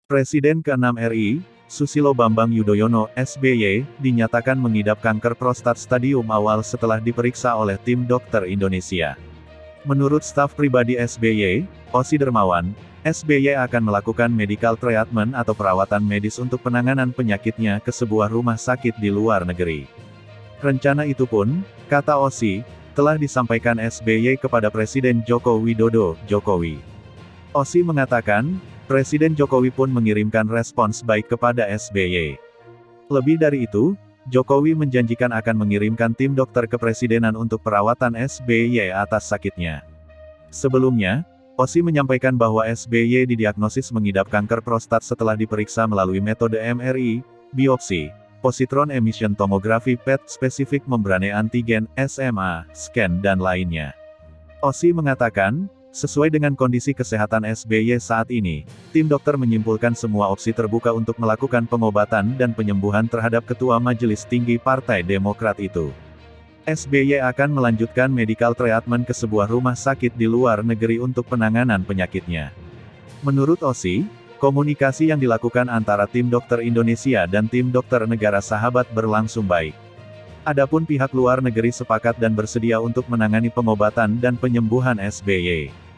Presiden ke-6 RI, Susilo Bambang Yudhoyono, SBY, dinyatakan mengidap kanker prostat stadium awal setelah diperiksa oleh tim dokter Indonesia. Menurut staf pribadi SBY, Osi Dermawan, SBY akan melakukan medical treatment atau perawatan medis untuk penanganan penyakitnya ke sebuah rumah sakit di luar negeri. Rencana itu pun, kata Osi, telah disampaikan SBY kepada Presiden Joko Widodo, Jokowi. Osi mengatakan, Presiden Jokowi pun mengirimkan respons baik kepada SBY. Lebih dari itu, Jokowi menjanjikan akan mengirimkan tim dokter kepresidenan untuk perawatan SBY atas sakitnya. Sebelumnya, Osi menyampaikan bahwa SBY didiagnosis mengidap kanker prostat setelah diperiksa melalui metode MRI, biopsi, positron emission tomography PET spesifik membrane antigen, SMA, scan dan lainnya. Osi mengatakan, sesuai dengan kondisi kesehatan SBY saat ini, tim dokter menyimpulkan semua opsi terbuka untuk melakukan pengobatan dan penyembuhan terhadap Ketua Majelis Tinggi Partai Demokrat itu. SBY akan melanjutkan medical treatment ke sebuah rumah sakit di luar negeri untuk penanganan penyakitnya. Menurut Osi, komunikasi yang dilakukan antara tim dokter Indonesia dan tim dokter negara sahabat berlangsung baik. Adapun pihak luar negeri sepakat dan bersedia untuk menangani pengobatan dan penyembuhan SBY.